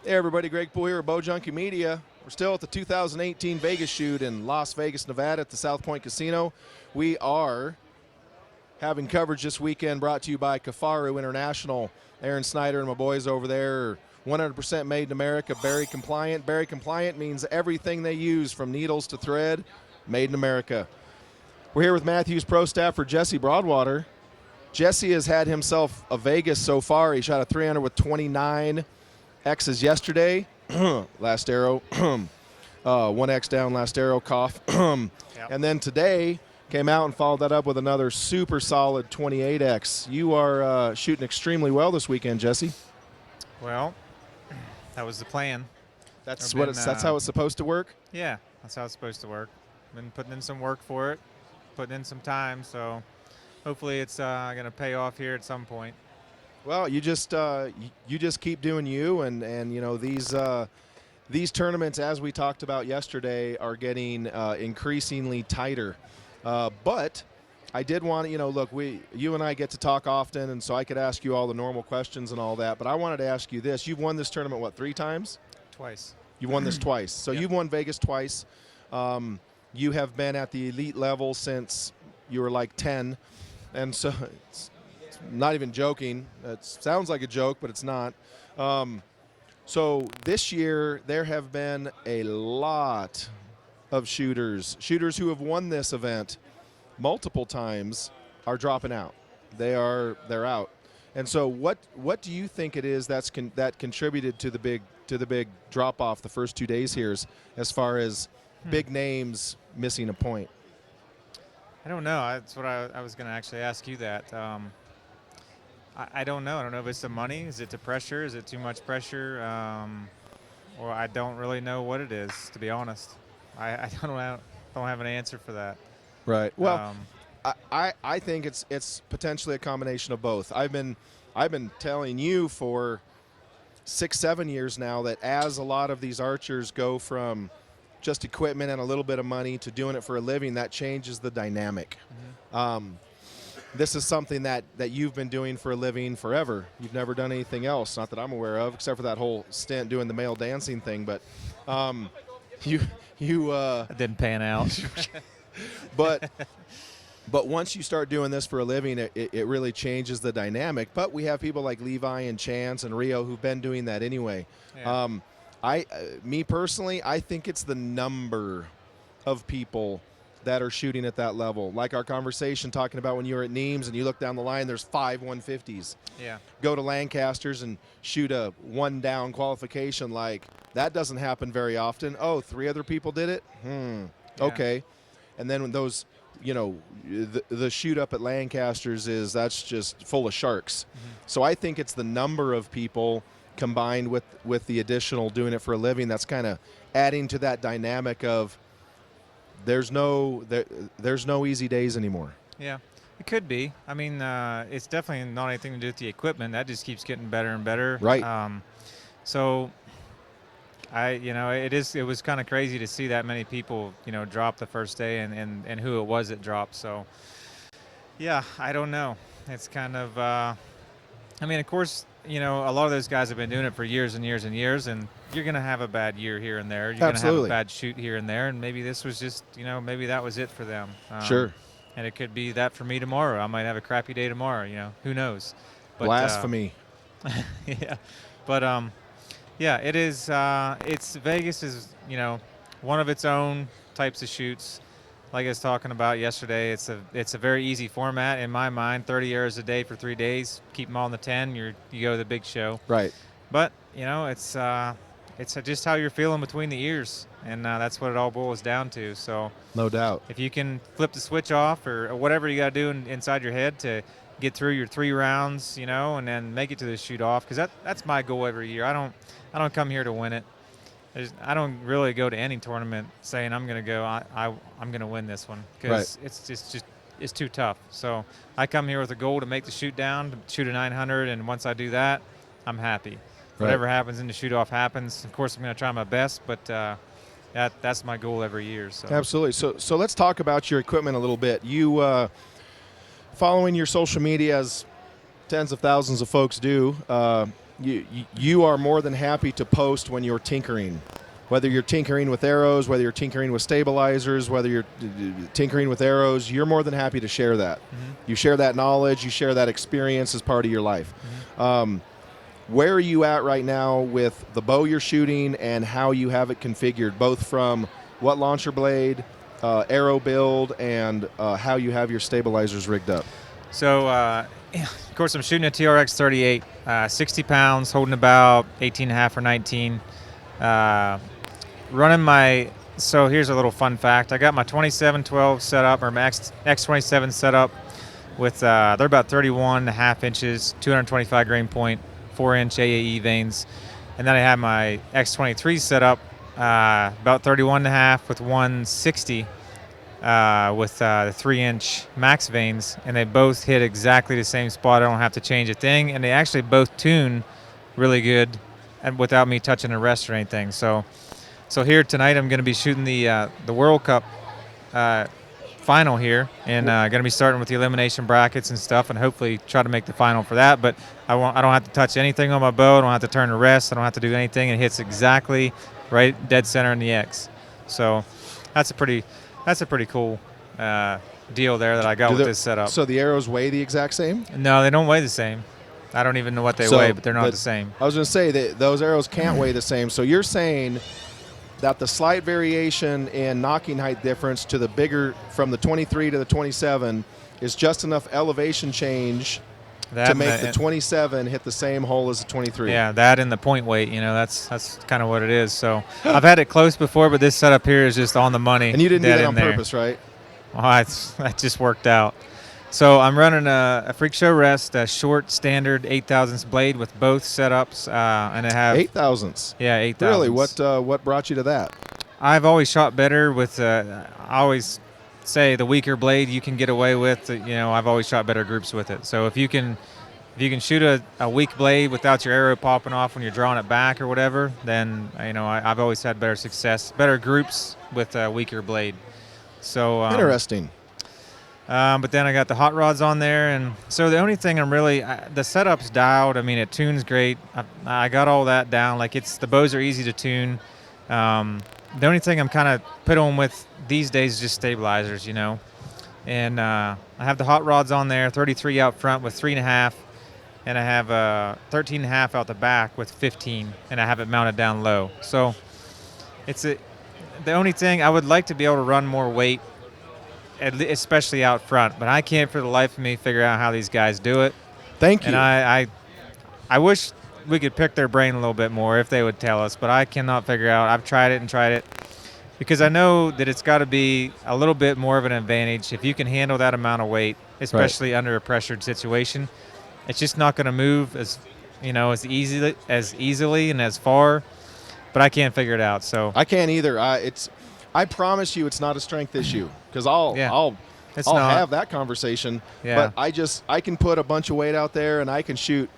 Hey everybody, Greg Poole here at Bowjunky Media. We're still at the 2018 Vegas shoot in Las Vegas, Nevada at the South Point Casino. We are having coverage this weekend brought to you by Kafaru International. Aaron Snyder and my boys over there are 100% made in America, Berry compliant. Berry compliant means everything they use from needles to thread, made in America. We're here with Matthews Pro staffer Jesse Broadwater. Jesse has had himself a Vegas so far. He shot a 300 with 29 X's yesterday. Last arrow. 1X down, last arrow, cough. Yep. And then today came out and followed that up with another super solid 28X. You are shooting extremely well this weekend, Jesse. Well, that was the plan. That's how it's supposed to work? Yeah, that's how it's supposed to work. Been putting in some work for it, putting in some time, so hopefully it's going to pay off here at some point. Well, you just keep doing you, and you know these tournaments, as we talked about yesterday, are getting increasingly tighter. But I did want to, look, you and I get to talk often, and so I could ask you all the normal questions and all that. But I wanted to ask you this: you've won this tournament what, 3 times? Twice. You've won this twice. So Yep. You've won Vegas twice. You have been at the elite level since you were like 10, and so. Not even joking. It sounds like a joke, but it's not. So this year there have been a lot of shooters who have won this event multiple times are dropping out. They're out. And so what do you think it is that contributed to the big drop off the first 2 days here as far as big names missing a point? I don't know. That's what I was going to actually ask you that. I don't know. I don't know if it's the money. Is it the pressure? Is it too much pressure? Or I don't really know what it is, to be honest. I don't have an answer for that. Right. Well, I think it's potentially a combination of both. I've been telling you for 6-7 years now that as a lot of these archers go from just equipment and a little bit of money to doing it for a living, that changes the dynamic. Mm-hmm. This is something that you've been doing for a living forever. You've never done anything else, not that I'm aware of, except for that whole stint doing the male dancing thing. But you it didn't pan out. but once you start doing this for a living, it really changes the dynamic. But we have people like Levi and Chance and Rio who've been doing that anyway. Yeah. Me personally, I think it's the number of people that are shooting at that level. Like our conversation talking about when you were at Neems and you look down the line, there's 5 150s. Yeah. Go to Lancasters and shoot a 1-down qualification. Like, that doesn't happen very often. Oh, 3 other people did it? Yeah. Okay. And then when those, the shoot up at Lancasters that's just full of sharks. Mm-hmm. So I think it's the number of people combined with the additional doing it for a living that's kind of adding to that dynamic of there's no easy days anymore. Yeah, it could be. I mean, it's definitely not anything to do with the equipment. That just keeps getting better and better. Right. So it was kind of crazy to see that many people, drop the first day and who it was that dropped. So, yeah, I don't know. It's kind of, of course, a lot of those guys have been doing it for years and years and years, and you're going to have a bad year here and there. You're going to have a bad shoot here and there, and maybe this was just, maybe that was it for them. Sure. And it could be that for me tomorrow. I might have a crappy day tomorrow, who knows. But, blasphemy. Yeah. But, yeah, it is, Vegas is, one of its own types of shoots. Like I was talking about yesterday, it's a very easy format in my mind. 30 arrows a day for 3 days. Keep them all in the 10. You go to the big show. Right. But it's just how you're feeling between the ears, and that's what it all boils down to. So no doubt. If you can flip the switch off or whatever you got to do inside your head to get through your 3 rounds, and then make it to the shoot off, because that's my goal every year. I don't come here to win it. I don't really go to any tournament saying I'm going to go. I'm going to win this one, because it's too tough. So I come here with a goal to make the shoot down, to shoot a 900, and once I do that, I'm happy. Whatever happens in the shoot off happens. Of course, I'm going to try my best, but that's my goal every year. So. Absolutely. So let's talk about your equipment a little bit. You following your social media as tens of thousands of folks do. you are more than happy to post when you're tinkering. Whether you're tinkering with arrows, whether you're tinkering with stabilizers, whether you're tinkering with arrows, you're more than happy to share that. You share that knowledge, you share that experience as part of your life. Where are you at right now with the bow you're shooting and how you have it configured, both from what launcher blade, arrow build, and how you have your stabilizers rigged up? So, of course, I'm shooting a TRX 38, 60 pounds, holding about 18.5 or 19. Running my, so here's a little fun fact. I got my 2712 set up, or my X27 set up with, they're about 31.5 inches, 225 grain point, 4-inch AAE vanes. And then I have my X23 set up about 31.5 with 160 with the 3-inch max vanes, and they both hit exactly the same spot. I don't have to change a thing, and they actually both tune really good and without me touching a rest or anything. So here tonight I'm going to be shooting the World Cup final here, and going to be starting with the elimination brackets and stuff, and hopefully try to make the final for that. But I don't have to touch anything on my bow. I don't have to turn a rest. I don't have to do anything. It hits exactly right dead center in the X. So that's a pretty cool deal there that I got with this setup. So the arrows weigh the exact same? No, they don't weigh the same. I don't even know what they weigh, but they're not the same. I was going to say that those arrows can't weigh the same. So you're saying that the slight variation in knocking height difference to the bigger, from the 23 to the 27, is just enough elevation change to make the 27 hit the same hole as the 23. Yeah, that and the point weight, that's kind of what it is. So I've had it close before, but this setup here is just on the money. And you didn't do that on purpose, right? Well, that just worked out. So I'm running a Freak Show Rest, a short standard 8/1000ths blade with both setups, and I have 8/1000ths. Yeah, 8/1000ths. Really, what brought you to that? I've always shot better with. I always say the weaker blade you can get away with. I've always shot better groups with it. So if you can shoot a weak blade without your arrow popping off when you're drawing it back or whatever, then I've always had better success, better groups with a weaker blade. So interesting. But then I got the hot rods on there, and so the only thing the setup's dialed. I mean, it tunes great. I got all that down. Like the bows are easy to tune. The only thing I'm kind of piddling with these days is just stabilizers, And I have the hot rods on there, 33 out front with 3.5, and I have 13.5 out the back with 15, and I have it mounted down low. So the only thing I would like to be able to run more weight, especially out front, but I can't for the life of me figure out how these guys do it. Thank you. And I wish we could pick their brain a little bit more if they would tell us, but I cannot figure out. I've tried it because I know that it's got to be a little bit more of an advantage if you can handle that amount of weight, especially under a pressured situation. It's just not going to move as easily and as far, but I can't figure it out. So I can't either. I promise you it's not a strength issue, because I'll have that conversation. Yeah. But I can put a bunch of weight out there, and I can shoot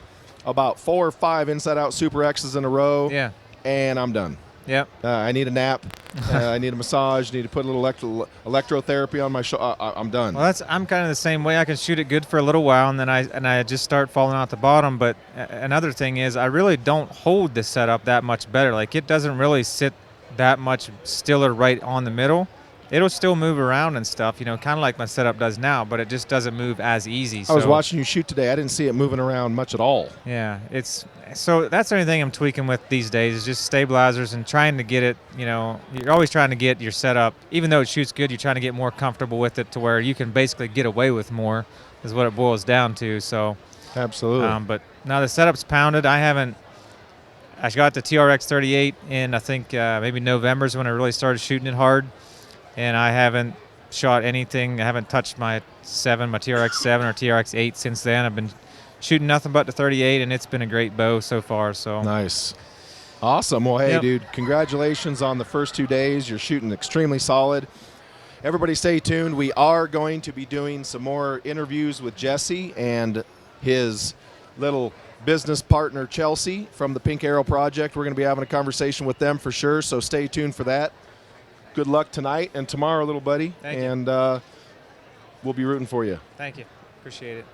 about 4 or 5 inside-out Super X's in a row. Yeah. And I'm done. Yep. I need a nap. I need a massage. Need to put a little electrotherapy on my shoulder. I'm done. Well, I'm kind of the same way. I can shoot it good for a little while, and then I just start falling out the bottom. But another thing is I really don't hold the setup that much better. Like, it doesn't really sit that much stiller right on the middle. It'll still move around and stuff, kind of like my setup does now, but it just doesn't move as easy. I was watching you shoot today. I didn't see it moving around much at all. Yeah, so that's the only thing I'm tweaking with these days is just stabilizers and trying to get it, you're always trying to get your setup, even though it shoots good, you're trying to get more comfortable with it to where you can basically get away with more is what it boils down to. So absolutely. But now the setup's pounded. I got the TRX 38 in, I think, maybe November is when I really started shooting it hard. And I haven't shot anything. I haven't touched my TRX 7 or TRX 8 since then. I've been shooting nothing but the 38, and it's been a great bow so far. So nice. Awesome. Well, hey, dude, congratulations on the first 2 days. You're shooting extremely solid. Everybody stay tuned. We are going to be doing some more interviews with Jesse and his little business partner, Chelsea, from the Pink Arrow Project. We're going to be having a conversation with them for sure, so stay tuned for that. Good luck tonight and tomorrow, little buddy. Thank you. And we'll be rooting for you. Thank you. Appreciate it.